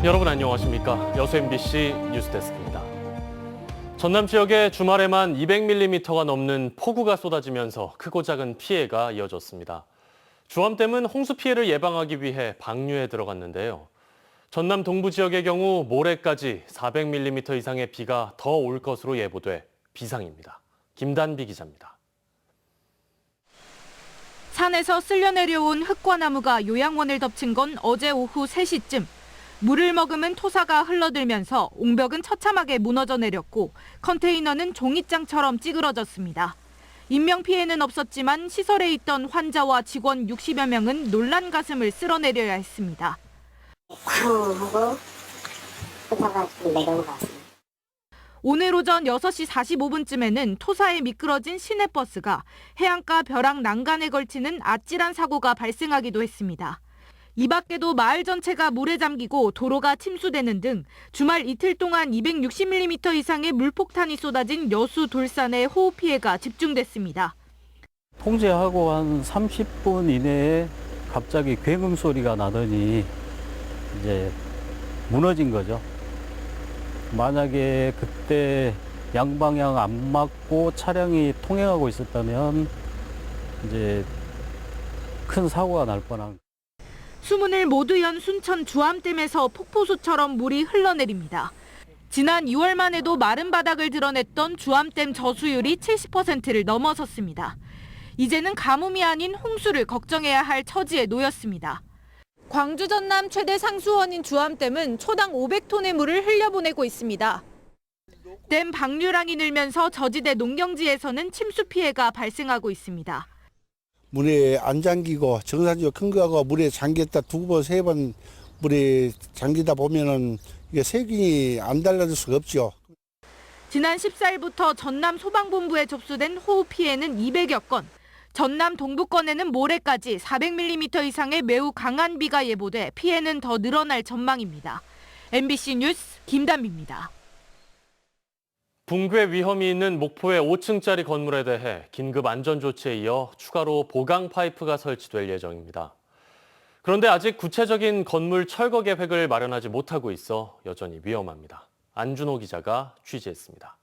여러분 안녕하십니까? 여수 MBC 뉴스데스크입니다. 전남 지역에 주말에만 200mm가 넘는 폭우가 쏟아지면서 크고 작은 피해가 이어졌습니다. 주암댐은 홍수 피해를 예방하기 위해 방류에 들어갔는데요. 전남 동부 지역의 경우 모레까지 400mm 이상의 비가 더 올 것으로 예보돼 비상입니다. 김단비 기자입니다. 산에서 쓸려 내려온 흙과 나무가 요양원을 덮친 건 어제 오후 3시쯤. 물을 머금은 토사가 흘러들면서 옹벽은 처참하게 무너져 내렸고 컨테이너는 종잇장처럼 찌그러졌습니다. 인명피해는 없었지만 시설에 있던 환자와 직원 60여 명은 놀란 가슴을 쓸어내려야 했습니다. 하고 토사가 좀 내려온 것 같습니다. 오늘 오전 6시 45분쯤에는 토사에 미끄러진 시내버스가 해안가 벼락 난간에 걸치는 아찔한 사고가 발생하기도 했습니다. 이 밖에도 마을 전체가 물에 잠기고 도로가 침수되는 등 주말 이틀 동안 260mm 이상의 물폭탄이 쏟아진 여수 돌산의 호우 피해가 집중됐습니다. 통제하고 한 30분 이내에 갑자기 굉음 소리가 나더니 이제 무너진 거죠. 만약에 그때 양방향 안 맞고 차량이 통행하고 있었다면 이제 큰 사고가 날 뻔한. 수문을 모두 연 순천 주암댐에서 폭포수처럼 물이 흘러내립니다. 지난 2월만 해도 마른 바닥을 드러냈던 주암댐 저수율이 70%를 넘어섰습니다. 이제는 가뭄이 아닌 홍수를 걱정해야 할 처지에 놓였습니다. 광주 전남 최대 상수원인 주암댐은 초당 500톤의 물을 흘려보내고 있습니다. 댐 방류량이 늘면서 저지대 농경지에서는 침수 피해가 발생하고 있습니다. 물에 안 잠기고 정상적으로 큰 거하고 물에 잠겼다 2번, 3번 물에 잠기다 보면은 이게 세균이 안 달라질 수가 없죠. 지난 14일부터 전남 소방본부에 접수된 호우 피해는 200여 건, 전남 동부권에는 모레까지 400mm 이상의 매우 강한 비가 예보돼 피해는 더 늘어날 전망입니다. MBC 뉴스 김단비입니다. 붕괴 위험이 있는 목포의 5층짜리 건물에 대해 긴급 안전조치에 이어 추가로 보강 파이프가 설치될 예정입니다. 그런데 아직 구체적인 건물 철거 계획을 마련하지 못하고 있어 여전히 위험합니다. 안준호 기자가 취재했습니다.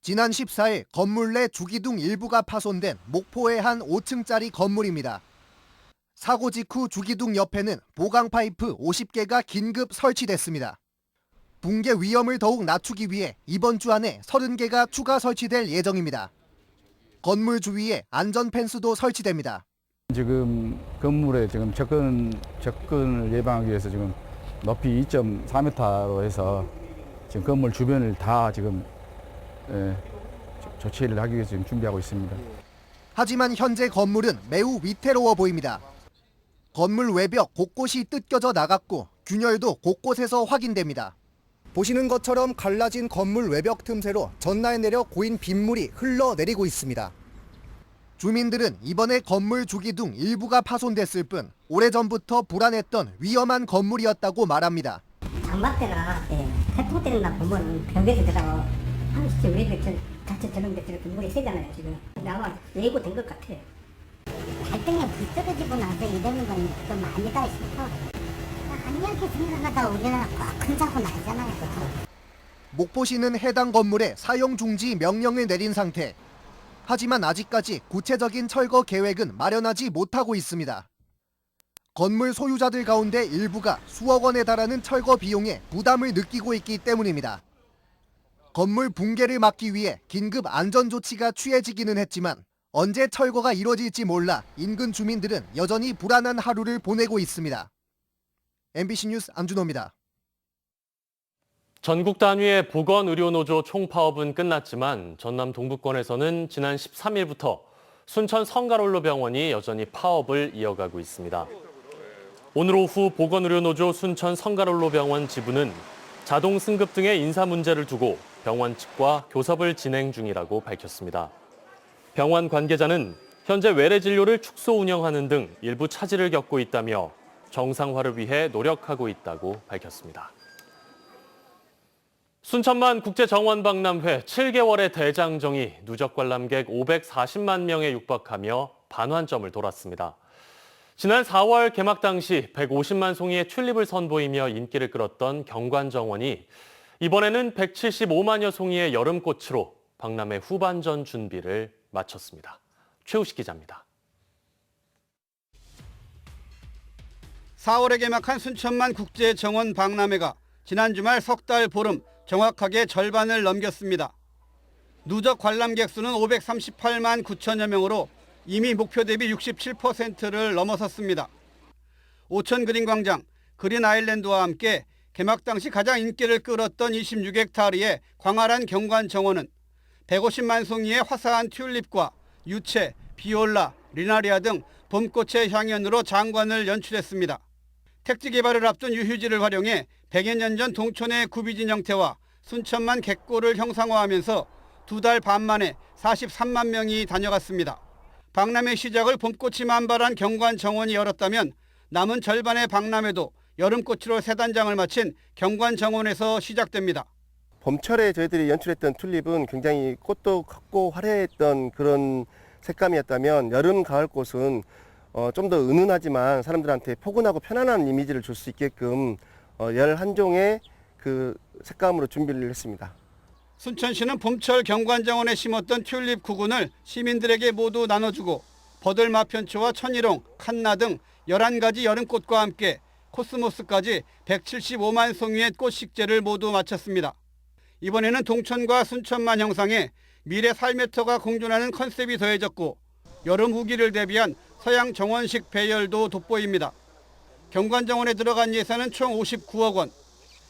지난 14일 건물 내 주기둥 일부가 파손된 목포의 한 5층짜리 건물입니다. 사고 직후 주기둥 옆에는 보강 파이프 50개가 긴급 설치됐습니다. 붕괴 위험을 더욱 낮추기 위해 이번 주 안에 30개가 추가 설치될 예정입니다. 건물 주위에 안전 펜스도 설치됩니다. 지금 건물에 지금 접근을 예방하기 위해서 지금 높이 2.4m로 해서 지금 건물 주변을 다 지금 조치를 하기 위해서 지금 준비하고 있습니다. 하지만 현재 건물은 매우 위태로워 보입니다. 건물 외벽 곳곳이 뜯겨져 나갔고 균열도 곳곳에서 확인됩니다. 보시는 것처럼 갈라진 건물 외벽 틈새로 전나에 내려 고인 빗물이 흘러내리고 있습니다. 주민들은 이번에 건물 주기둥 일부가 파손됐을 뿐 오래전부터 불안했던 위험한 건물이었다고 말합니다. 장마 때나 태풍 때나 보면 벽에서 들어가 한 진짜 왜 자체 저런 데 저렇게 물이 새잖아요 지금. 아마 예고된 것 같아요. 발등에 불 떨어지고 나서 이러는 건 좀 아니다 싶어. 아니렇게 생각하다 우리나라 큰 사고 나잖아요. 목포시는 해당 건물에 사용 중지 명령을 내린 상태. 하지만 아직까지 구체적인 철거 계획은 마련하지 못하고 있습니다. 건물 소유자들 가운데 일부가 수억 원에 달하는 철거 비용에 부담을 느끼고 있기 때문입니다. 건물 붕괴를 막기 위해 긴급 안전조치가 취해지기는 했지만 언제 철거가 이뤄질지 몰라 인근 주민들은 여전히 불안한 하루를 보내고 있습니다. MBC 뉴스 안준호입니다. 전국 단위의 보건의료노조 총파업은 끝났지만 전남 동부권에서는 지난 13일부터 순천 성가롤로 병원이 여전히 파업을 이어가고 있습니다. 오늘 오후 보건의료노조 순천 성가롤로 병원 지부는 자동 승급 등의 인사 문제를 두고 병원 측과 교섭을 진행 중이라고 밝혔습니다. 병원 관계자는 현재 외래 진료를 축소 운영하는 등 일부 차질을 겪고 있다며 정상화를 위해 노력하고 있다고 밝혔습니다. 순천만 국제정원박람회 7개월의 대장정이 누적 관람객 540만 명에 육박하며 반환점을 돌았습니다. 지난 4월 개막 당시 150만 송이의 튤립을 선보이며 인기를 끌었던 경관정원이 이번에는 175만여 송이의 여름꽃으로 박람회 후반전 준비를 마쳤습니다. 최우식 기자입니다. 4월에 개막한 순천만 국제정원 박람회가 지난 주말 석 달 보름 정확하게 절반을 넘겼습니다. 누적 관람객 수는 538만 9천여 명으로 이미 목표 대비 67%를 넘어섰습니다. 오천 그린광장, 그린 아일랜드와 함께 개막 당시 가장 인기를 끌었던 26헥타르의 광활한 경관정원은 150만 송이의 화사한 튤립과 유채, 비올라, 리나리아 등 봄꽃의 향연으로 장관을 연출했습니다. 택지 개발을 앞둔 유휴지를 활용해 100여 년 전 동촌의 구비진 형태와 순천만 객골을 형상화하면서 2달 반 만에 43만 명이 다녀갔습니다. 박람회 시작을 봄꽃이 만발한 경관정원이 열었다면 남은 절반의 박람회도 여름꽃으로 세 단장을 마친 경관정원에서 시작됩니다. 봄철에 저희들이 연출했던 튤립은 굉장히 꽃도 컸고 화려했던 그런 색감이었다면 여름, 가을 꽃은 좀 더 은은하지만 사람들한테 포근하고 편안한 이미지를 줄 수 있게끔 11종의 그 색감으로 준비를 했습니다. 순천시는 봄철 경관정원에 심었던 튤립 9군을 시민들에게 모두 나눠주고 버들마편초와 천일홍, 칸나 등 11가지 여름꽃과 함께 코스모스까지 175만 송이의 꽃식재를 모두 마쳤습니다. 이번에는 동천과 순천만 형상에 미래 4m가 공존하는 컨셉이 더해졌고 여름 후기를 대비한 서양 정원식 배열도 돋보입니다. 경관정원에 들어간 예산은 총 59억 원.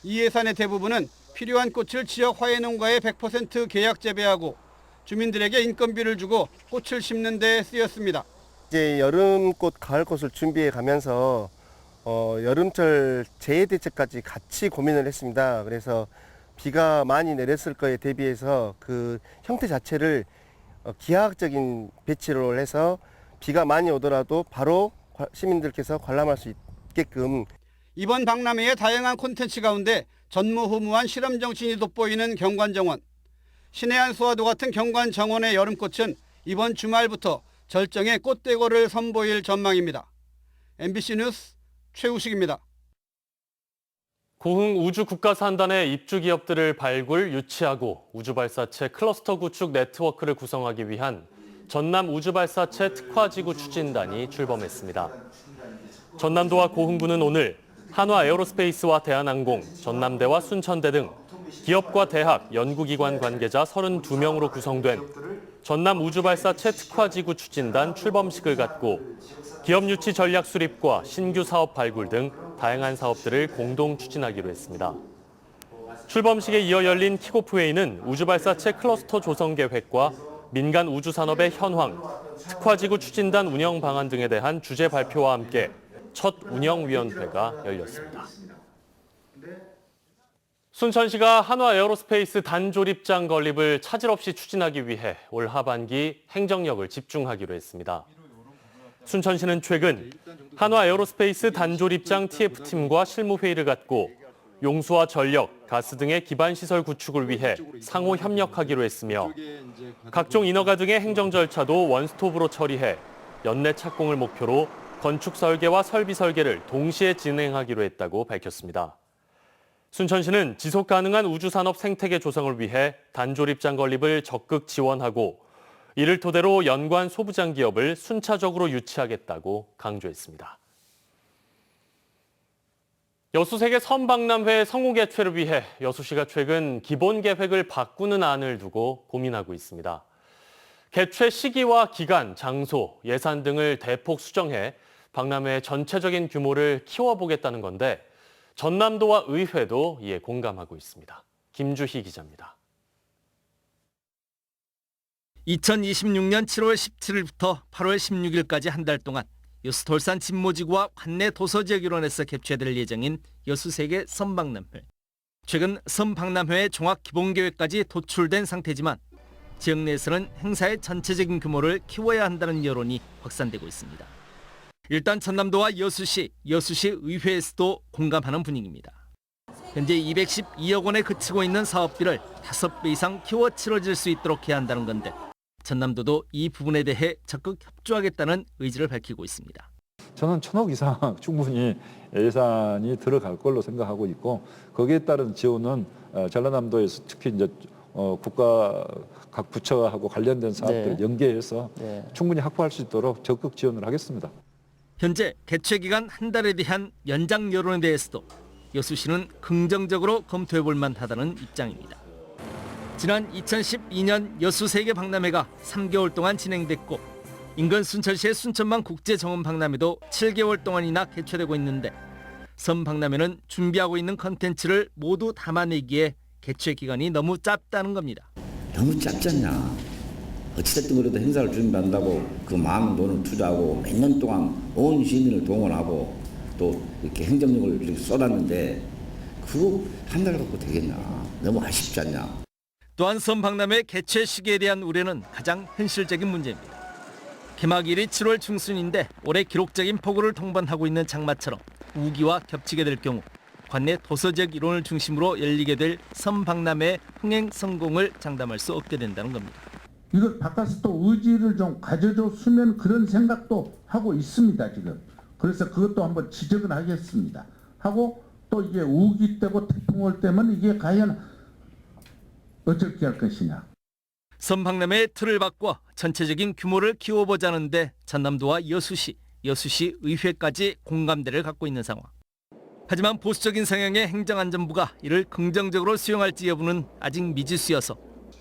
이 예산의 대부분은 필요한 꽃을 지역 화훼농가에 100% 계약 재배하고 주민들에게 인건비를 주고 꽃을 심는 데 쓰였습니다. 이제 여름꽃, 가을꽃을 준비해 가면서 여름철 재해 대책까지 같이 고민을 했습니다. 그래서 비가 많이 내렸을 거에 대비해서 그 형태 자체를 기하학적인 배치를 해서 비가 많이 오더라도 바로 시민들께서 관람할 수 있게끔. 이번 박람회의 다양한 콘텐츠 가운데 전무후무한 실험 정신이 돋보이는 경관정원. 신의 한 수와도 같은 경관정원의 여름꽃은 이번 주말부터 절정의 꽃대거를 선보일 전망입니다. MBC 뉴스 최우식입니다. 고흥 우주국가산단의 입주기업들을 발굴, 유치하고 우주발사체 클러스터 구축 네트워크를 구성하기 위한 전남 우주발사체 특화지구 추진단이 출범했습니다. 전남도와 고흥부는 오늘 한화 에어로스페이스와 대한항공, 전남대와 순천대 등 기업과 대학, 연구기관 관계자 32명으로 구성된 전남 우주발사체 특화지구 추진단 출범식을 갖고 기업 유치 전략 수립과 신규 사업 발굴 등 다양한 사업들을 공동 추진하기로 했습니다. 출범식에 이어 열린 킥오프회의는 우주발사체 클러스터 조성 계획과 민간 우주산업의 현황, 특화지구 추진단 운영 방안 등에 대한 주제 발표와 함께 첫 운영위원회가 열렸습니다. 순천시가 한화 에어로스페이스 단조립장 건립을 차질 없이 추진하기 위해 올 하반기 행정력을 집중하기로 했습니다. 순천시는 최근 한화 에어로스페이스 단조립장 TF팀과 실무회의를 갖고 용수와 전력, 가스 등의 기반시설 구축을 위해 상호 협력하기로 했으며 각종 인허가 등의 행정 절차도 원스톱으로 처리해 연내 착공을 목표로 건축 설계와 설비 설계를 동시에 진행하기로 했다고 밝혔습니다. 순천시는 지속 가능한 우주산업 생태계 조성을 위해 단조립장 건립을 적극 지원하고 이를 토대로 연관 소부장 기업을 순차적으로 유치하겠다고 강조했습니다. 여수세계 선박람회 성우 개최를 위해 여수시가 최근 기본 계획을 바꾸는 안을 두고 고민하고 있습니다. 개최 시기와 기간, 장소, 예산 등을 대폭 수정해 박람회의 전체적인 규모를 키워보겠다는 건데 전남도와 의회도 이에 공감하고 있습니다. 김주희 기자입니다. 2026년 7월 17일부터 8월 16일까지 한 달 동안 여수 돌산 진모지구와 관내 도서지역일원에서 개최될 예정인 여수세계 선박람회. 최근 선박람회의 종합 기본계획까지 도출된 상태지만 지역 내에서는 행사의 전체적인 규모를 키워야 한다는 여론이 확산되고 있습니다. 일단 전남도와 여수시 의회에서도 공감하는 분위기입니다. 현재 212억 원에 그치고 있는 사업비를 5배 이상 키워 치러질 수 있도록 해야 한다는 건데 전남도도 이 부분에 대해 적극 협조하겠다는 의지를 밝히고 있습니다. 저는 1,000억 이상 충분히 예산이 들어갈 걸로 생각하고 있고 거기에 따른 지원은 전라남도에서 특히 이제 국가 각 부처하고 관련된 사업들을 연계해서 충분히 확보할 수 있도록 적극 지원을 하겠습니다. 현재 개최 기간 한 달에 대한 연장 여론에 대해서도 여수시는 긍정적으로 검토해 볼 만하다는 입장입니다. 지난 2012년 여수 세계 박람회가 3개월 동안 진행됐고 인근 순천시의 순천만 국제정원 박람회도 7개월 동안이나 개최되고 있는데 섬 박람회는 준비하고 있는 컨텐츠를 모두 담아내기에 개최 기간이 너무 짧다는 겁니다. 너무 짧지 않냐. 어찌됐든 그래도 행사를 준비한다고 그 많은 돈을 투자하고 몇 년 동안 온 시민을 동원하고 또 이렇게 행정력을 이렇게 쏟았는데 그거 한 달 갖고 되겠냐. 너무 아쉽지 않냐. 또한 섬 박람회 개최 시기에 대한 우려는 가장 현실적인 문제입니다. 개막일이 7월 중순인데 올해 기록적인 폭우를 동반하고 있는 장마처럼 우기와 겹치게 될 경우 관내 도서적 이론을 중심으로 열리게 될 섬 박람회 흥행 성공을 장담할 수 없게 된다는 겁니다. 이걸 바꿔서 또 의지를 좀 가져줬으면 그런 생각도 하고 있습니다, 지금. 그래서 그것도 한번 지적을 하겠습니다. 하고 또 이게 우기 때고 태풍 올 때면 이게 과연 어떻게 할 것이냐. 섬 박람회의 틀을 바꿔 전체적인 규모를 키워보자는데 전남도와 여수시 의회까지 공감대를 갖고 있는 상황. 하지만 보수적인 성향의 행정안전부가 이를 긍정적으로 수용할지 여부는 아직 미지수여서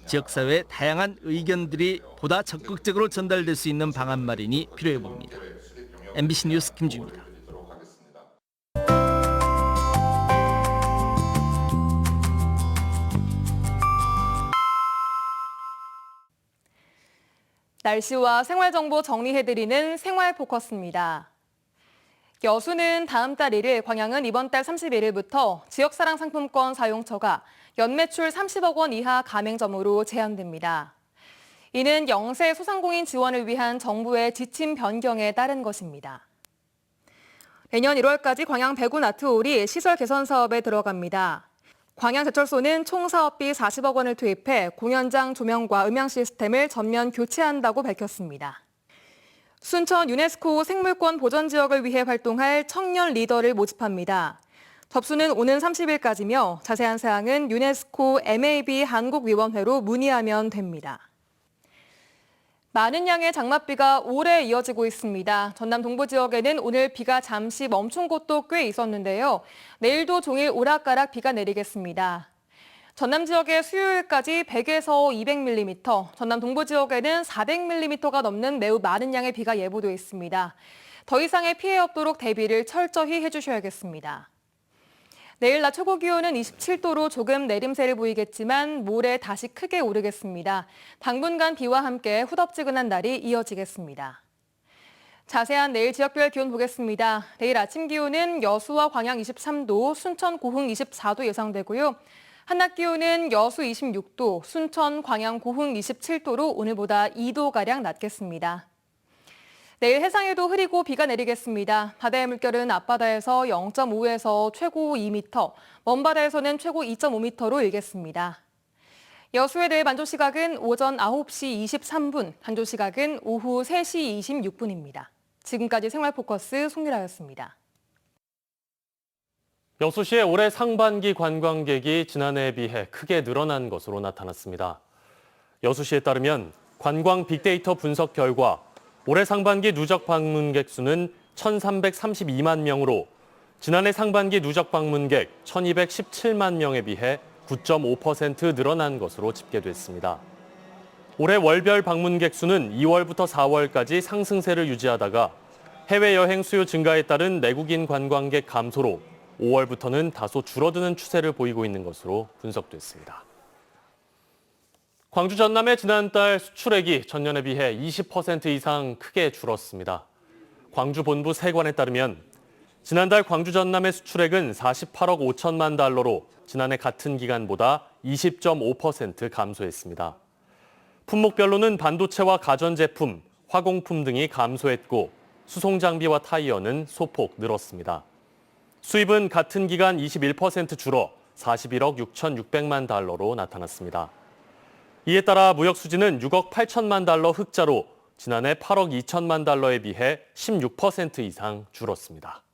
지역사회의 다양한 의견들이 보다 적극적으로 전달될 수 있는 방안 마련이 필요해 보입니다. MBC 뉴스 김주입니다. 날씨와 생활정보 정리해드리는 생활포커스입니다. 여수는 다음 달 1일, 광양은 이번 달 31일부터 지역사랑 상품권 사용처가 연매출 30억 원 이하 가맹점으로 제한됩니다. 이는 영세 소상공인 지원을 위한 정부의 지침 변경에 따른 것입니다. 내년 1월까지 광양 배군 아트홀이 시설 개선 사업에 들어갑니다. 광양제철소는 총 사업비 40억 원을 투입해 공연장 조명과 음향 시스템을 전면 교체한다고 밝혔습니다. 순천 유네스코 생물권 보전 지역을 위해 활동할 청년 리더를 모집합니다. 접수는 오는 30일까지며 자세한 사항은 유네스코 MAB 한국위원회로 문의하면 됩니다. 많은 양의 장맛비가 오래 이어지고 있습니다. 전남 동부 지역에는 오늘 비가 잠시 멈춘 곳도 꽤 있었는데요. 내일도 종일 오락가락 비가 내리겠습니다. 전남 지역에 수요일까지 100에서 200mm, 전남 동부 지역에는 400mm가 넘는 매우 많은 양의 비가 예보돼 있습니다. 더 이상의 피해 없도록 대비를 철저히 해주셔야겠습니다. 내일 낮 최고 기온은 27도로 조금 내림세를 보이겠지만 모레 다시 크게 오르겠습니다. 당분간 비와 함께 후덥지근한 날이 이어지겠습니다. 자세한 내일 지역별 기온 보겠습니다. 내일 아침 기온은 여수와 광양 23도, 순천, 고흥 24도 예상되고요. 한낮 기온은 여수 26도, 순천, 광양, 고흥 27도로 오늘보다 2도가량 낮겠습니다. 내일 해상에도 흐리고 비가 내리겠습니다. 바다의 물결은 앞바다에서 0.5에서 최고 2m, 먼바다에서는 최고 2.5m로 일겠습니다. 여수의 내일 만조 시각은 오전 9시 23분, 간조 시각은 오후 3시 26분입니다. 지금까지 생활포커스 송유라였습니다. 여수시의 올해 상반기 관광객이 지난해에 비해 크게 늘어난 것으로 나타났습니다. 여수시에 따르면 관광 빅데이터 분석 결과 올해 상반기 누적 방문객 수는 1,332만 명으로 지난해 상반기 누적 방문객 1,217만 명에 비해 9.5% 늘어난 것으로 집계됐습니다. 올해 월별 방문객 수는 2월부터 4월까지 상승세를 유지하다가 해외여행 수요 증가에 따른 내국인 관광객 감소로 5월부터는 다소 줄어드는 추세를 보이고 있는 것으로 분석됐습니다. 광주 전남의 지난달 수출액이 전년에 비해 20% 이상 크게 줄었습니다. 광주 본부 세관에 따르면 지난달 광주 전남의 수출액은 48억 5천만 달러로 지난해 같은 기간보다 20.5% 감소했습니다. 품목별로는 반도체와 가전제품, 화공품 등이 감소했고 수송장비와 타이어는 소폭 늘었습니다. 수입은 같은 기간 21% 줄어 41억 6,600만 달러로 나타났습니다. 이에 따라 무역 수지는 6억 8천만 달러 흑자로 지난해 8억 2천만 달러에 비해 16% 이상 줄었습니다.